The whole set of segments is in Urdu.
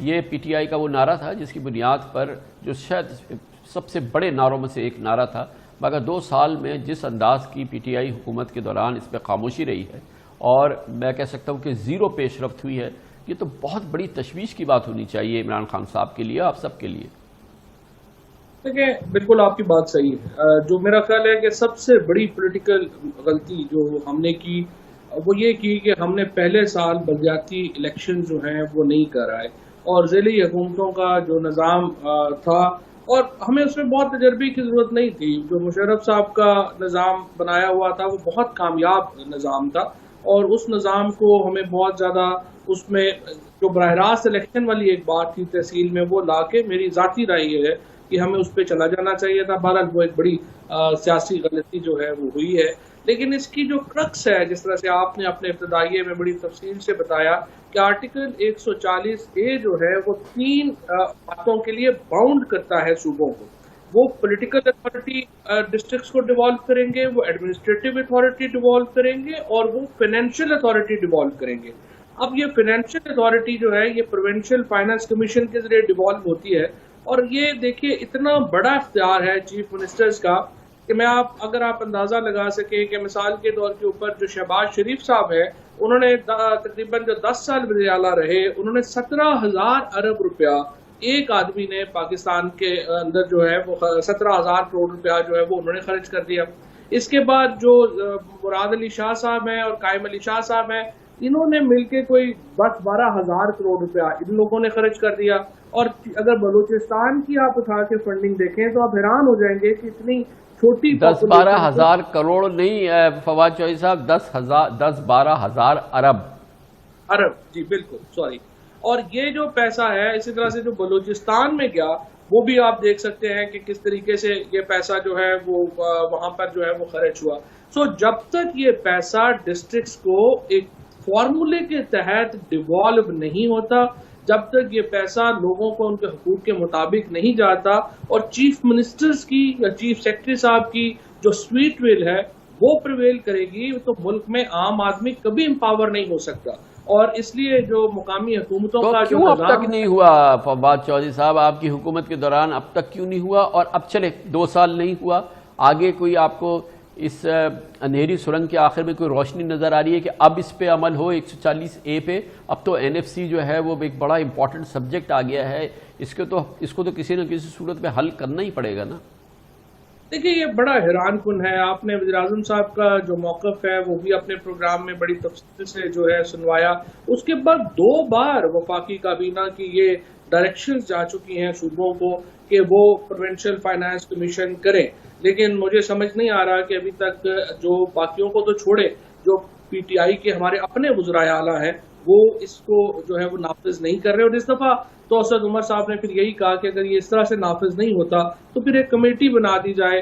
یہ پی ٹی آئی کا وہ نعرہ تھا جس کی بنیاد پر جو شاید سب سے بڑے نعروں میں سے ایک نعرہ تھا، مگر 2 سال میں جس انداز کی پی ٹی آئی حکومت کے دوران اس پہ خاموشی رہی ہے اور میں کہہ سکتا ہوں کہ زیرو پیش رفت ہوئی ہے، یہ تو بہت بڑی تشویش کی بات ہونی چاہیے عمران خان صاحب کے لیے، آپ سب کے لیے۔ دیکھیں بالکل آپ کی بات صحیح ہے، جو میرا خیال ہے کہ سب سے بڑی پولیٹیکل غلطی جو ہم نے کی وہ یہ کی کہ ہم نے پہلے سال بلدیاتی الیکشن جو ہیں وہ نہیں کرائے، اور ذیلی حکومتوں کا جو نظام تھا، اور ہمیں اس میں بہت تجربے کی ضرورت نہیں تھی، جو مشرف صاحب کا نظام بنایا ہوا تھا وہ بہت کامیاب نظام تھا، اور اس نظام کو ہمیں بہت زیادہ اس میں جو براہ راست الیکشن والی ایک بات تھی تحصیل میں وہ لا کے، میری ذاتی رائے یہ ہے کہ ہمیں اس پہ چلا جانا چاہیے تھا۔ بہرحال وہ ایک بڑی سیاسی غلطی جو ہے وہ ہوئی ہے، لیکن اس کی جو کرکس ہے، جس طرح سے آپ نے اپنے ابتدائیے میں بڑی تفصیل سے بتایا کہ آرٹیکل 140A جو ہے وہ 3 باتوں کے لیے باؤنڈ کرتا ہے صوبوں کو۔ وہ پولیٹیکل اتھارٹی ڈسٹرکٹس کو ڈیوالو کریں گے، وہ ایڈمنسٹریٹو اتھارٹی ڈیوالو کریں گے، اور وہ فائنینشیل اتھارٹی ڈیوالو کریں گے۔ اب یہ فائنینشیل اتھارٹی جو ہے یہ پروونشل فائنانس کمیشن کے ذریعے ڈیوالو ہوتی ہے، اور یہ دیکھیے اتنا بڑا اختیار ہے چیف منسٹرز کا کہ اگر آپ اندازہ لگا سکیں کہ مثال کے طور کے اوپر جو شہباز شریف صاحب ہے، انہوں نے تقریباً جو 10 سال وزیر اعلیٰ رہے، انہوں نے 17,000 ارب روپیہ ایک آدمی نے پاکستان کے اندر جو ہے وہ 17,000 کروڑ روپیہ جو ہے وہ انہوں نے خرچ کر دیا۔ اس کے بعد جو مراد علی شاہ صاحب ہیں اور قائم علی شاہ صاحب ہیں، انہوں نے مل کے کوئی 10-12,000 کروڑ روپیہ ان لوگوں نے خرچ کر دیا۔ اور اگر بلوچستان کی آپ اٹھا کے فنڈنگ دیکھیں تو آپ حیران ہو جائیں گے کہ اتنی چھوٹی 10-12,000 کروڑ نہیں فواد چوہدری صاحب، 10-12,000 ارب، جی بالکل، سوری۔ اور یہ جو پیسہ ہے اسی طرح سے جو بلوچستان میں گیا وہ بھی آپ دیکھ سکتے ہیں کہ کس طریقے سے یہ پیسہ جو ہے وہ وہاں پر جو ہے وہ خرچ ہوا۔ سو جب تک یہ پیسہ ڈسٹرکٹس کو ایک فارمولے کے تحت ڈیوالو نہیں ہوتا، جب تک یہ پیسہ لوگوں کو ان کے حقوق کے مطابق نہیں جاتا، اور چیف منسٹرز کی یا چیف سیکرٹری صاحب کی جو سویٹ ویل ہے وہ پریویل کرے گی، تو ملک میں عام آدمی کبھی امپاور نہیں ہو سکتا۔ اور اس لیے جو مقامی حکومتوں کا جو اب تک نہیں ہوا فواد چوہدری صاحب، آپ کی حکومت کے دوران اب تک کیوں نہیں ہوا؟ اور اب چلے 2 سال نہیں ہوا، آگے کوئی آپ کو اس اندھیری سرنگ کے آخر میں کوئی روشنی نظر آ رہی ہے کہ اب اس پہ عمل ہو 140A پہ؟ اب تو NFC جو ہے وہ ایک بڑا امپورٹنٹ سبجیکٹ آ گیا ہے، اس کو تو کسی نہ کسی صورت میں حل کرنا ہی پڑے گا نا۔ دیکھیے یہ بڑا حیران کن ہے، آپ نے وزیر اعظم صاحب کا جو موقف ہے وہ بھی اپنے پروگرام میں بڑی تفصیل سے جو ہے سنوایا۔ اس کے بعد 2 بار وفاقی کابینہ کی یہ ڈائریکشنز جا چکی ہیں صوبوں کو کہ وہ پروونشل فائنانس کمیشن کریں، لیکن مجھے سمجھ نہیں آ رہا کہ ابھی تک جو باقیوں کو تو چھوڑے، جو پی ٹی آئی کے ہمارے اپنے وزرائے اعلیٰ ہیں وہ اس کو جو ہے وہ نافذ نہیں کر رہے۔ اور اس دفعہ تو اسد عمر صاحب نے پھر یہی کہا کہ اگر یہ اس طرح سے نافذ نہیں ہوتا تو پھر ایک کمیٹی بنا دی جائے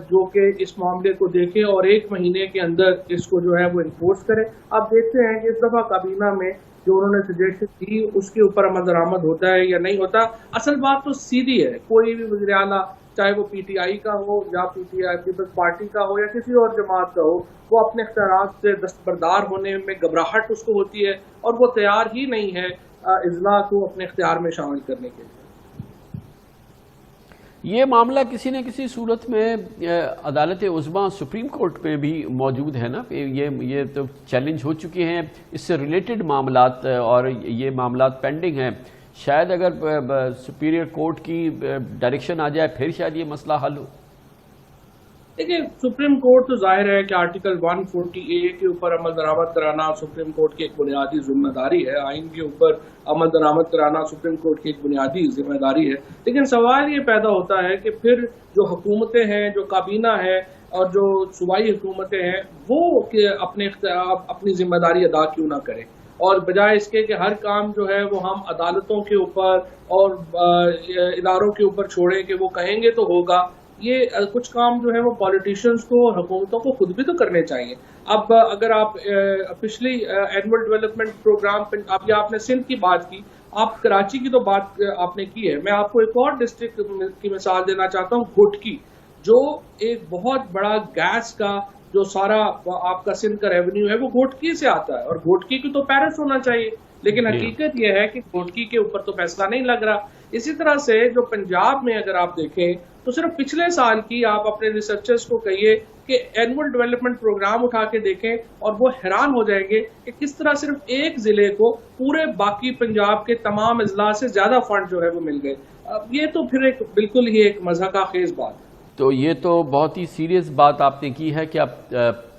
جو کہ اس معاملے کو دیکھے اور 1 مہینے کے اندر اس کو جو ہے وہ انفورس کرے۔ آپ دیکھتے ہیں کہ اس دفعہ کابینہ میں جو انہوں نے سجیشن دی اس کے اوپر عمل درآمد ہوتا ہے یا نہیں ہوتا۔ اصل بات تو سیدھی ہے، کوئی بھی وزیر اعلیٰ چاہے وہ پی ٹی آئی کا ہو یا P T I Peoples Party کا ہو یا کسی اور جماعت کا ہو، وہ اپنے اختیارات سے دستبردار ہونے میں گھبراہٹ اس کو ہوتی ہے، اور وہ تیار ہی نہیں ہے اضلاع کو اپنے اختیار میں شامل کرنے کے لیے۔ یہ معاملہ کسی نہ کسی صورت میں عدالت عظمیٰ سپریم کورٹ میں بھی موجود ہے نا، یہ تو چیلنج ہو چکے ہیں، اس سے ریلیٹڈ معاملات اور یہ معاملات پینڈنگ ہیں۔ شاید اگر سپیریئر کورٹ کی ڈائریکشن آ جائے پھر شاید یہ مسئلہ حل ہو۔ دیکھیں سپریم کورٹ تو ظاہر ہے کہ آرٹیکل 140A کے اوپر عمل درآمد کرانا سپریم کورٹ کی ایک بنیادی ذمہ داری ہے، آئین کے اوپر عمل درآمد کرانا سپریم کورٹ کی ایک بنیادی ذمہ داری ہے، لیکن سوال یہ پیدا ہوتا ہے کہ پھر جو حکومتیں ہیں، جو کابینہ ہے اور جو صوبائی حکومتیں ہیں، وہ اپنی ذمہ داری ادا کیوں نہ کریں، اور بجائے اس کے کہ ہر کام جو ہے وہ ہم عدالتوں کے اوپر اور اداروں کے اوپر چھوڑیں کہ وہ کہیں گے تو ہوگا۔ یہ کچھ کام جو ہے وہ پالیٹیشنز کو اور حکومتوں کو خود بھی تو کرنے چاہیے۔ اب اگر آپ پچھلی اینول ڈیولپمنٹ پروگرام پہ آپ نے سندھ کی بات کی، آپ کراچی کی تو بات آپ نے کی ہے، میں آپ کو ایک اور ڈسٹرکٹ کی مثال دینا چاہتا ہوں، گھوٹکی، جو ایک بہت بڑا گیس کا جو سارا آپ کا سندھ کا ریونیو ہے وہ گھوٹکی سے آتا ہے، اور گھوٹکی کی تو پیرس ہونا چاہیے، لیکن حقیقت یہ ہے کہ گھوٹکی کے اوپر تو فیصلہ نہیں لگ رہا. اسی طرح سے جو پنجاب میں اگر آپ دیکھیں تو صرف پچھلے سال کی آپ اپنے ریسرچرز کو کہیے کہ اینول ڈیولپمنٹ پروگرام اٹھا کے دیکھیں اور وہ حیران ہو جائیں گے کہ کس طرح صرف ایک ضلع کو پورے باقی پنجاب کے تمام اضلاع سے زیادہ فنڈ جو ہے وہ مل گئے. اب یہ تو پھر ایک بالکل ہی ایک مضحکہ خیز بات ہے. تو یہ تو بہت ہی سیریس بات آپ نے کی ہے کہ آپ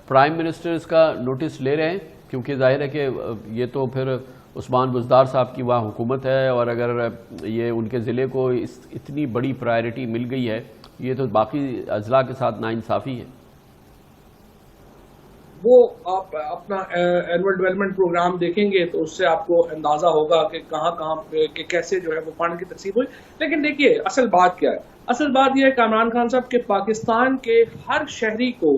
پرائم منسٹر اس کا نوٹس لے رہے ہیں، کیونکہ ظاہر ہے کہ یہ تو پھر عثمان بزدار صاحب کی وہاں حکومت ہے، اور اگر یہ ان کے ضلع کو اتنی بڑی پرائرٹی مل گئی ہے، یہ تو باقی اضلاع کے ساتھ ناانصافی ہے. وہ آپ اپنا اینول ڈیولپمنٹ پروگرام دیکھیں گے تو اس سے آپ کو اندازہ ہوگا کہ کہاں کہ کیسے جو ہے وہ فنڈ کی تقسیم ہوئی. لیکن دیکھیے اصل بات کیا ہے، اصل بات یہ ہے کہ عمران خان صاحب کہ پاکستان کے ہر شہری کو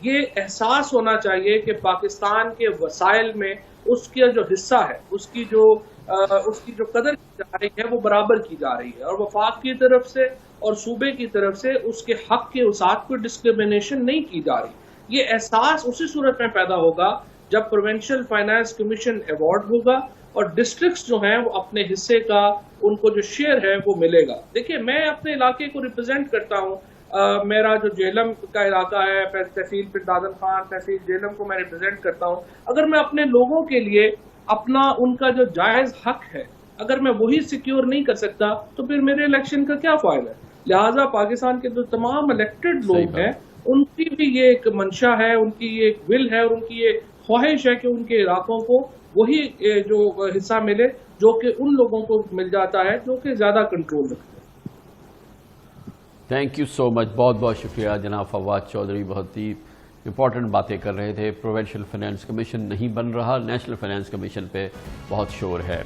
یہ احساس ہونا چاہیے کہ پاکستان کے وسائل میں اس کا جو حصہ ہے، اس کی جو قدر کی جا رہی ہے وہ برابر کی جا رہی ہے، اور وفاق کی طرف سے اور صوبے کی طرف سے اس کے حق کے وسعت کو ڈسکریمنیشن نہیں کی جا رہی. یہ احساس اسی صورت میں پیدا ہوگا جب پروونشل فائنانس کمیشن ایوارڈ ہوگا اور ڈسٹرکٹس جو ہیں وہ اپنے حصے کا ان کو جو شیئر ہے وہ ملے گا. دیکھیے میں اپنے علاقے کو ریپرزینٹ کرتا ہوں، میرا جو جہلم کا علاقہ ہے، تحصیل پردادن خان، تحصیل جہلم کو میں ریپرزینٹ کرتا ہوں. اگر میں اپنے لوگوں کے لیے اپنا ان کا جو جائز حق ہے اگر میں وہی سیکیور نہیں کر سکتا تو پھر میرے الیکشن کا کیا فائدہ ہے. لہٰذا پاکستان کے جو تمام الیکٹڈ لوگ ہیں ان کی بھی یہ ایک منشا ہے، ان کی یہ ایک ول ہے اور ان کی یہ خواہش ہے کہ ان کے علاقوں کو وہی جو حصہ ملے جو کہ ان لوگوں کو مل جاتا ہے جو کہ زیادہ کنٹرول رکھتے ہیں. تھینک یو سو مچ، بہت بہت شکریہ جناب فواد چودھری. بہت ہی امپورٹنٹ باتیں کر رہے تھے. پروونشل فائنانس کمیشن نہیں بن رہا، نیشنل فائنانس کمیشن پہ بہت شور ہے.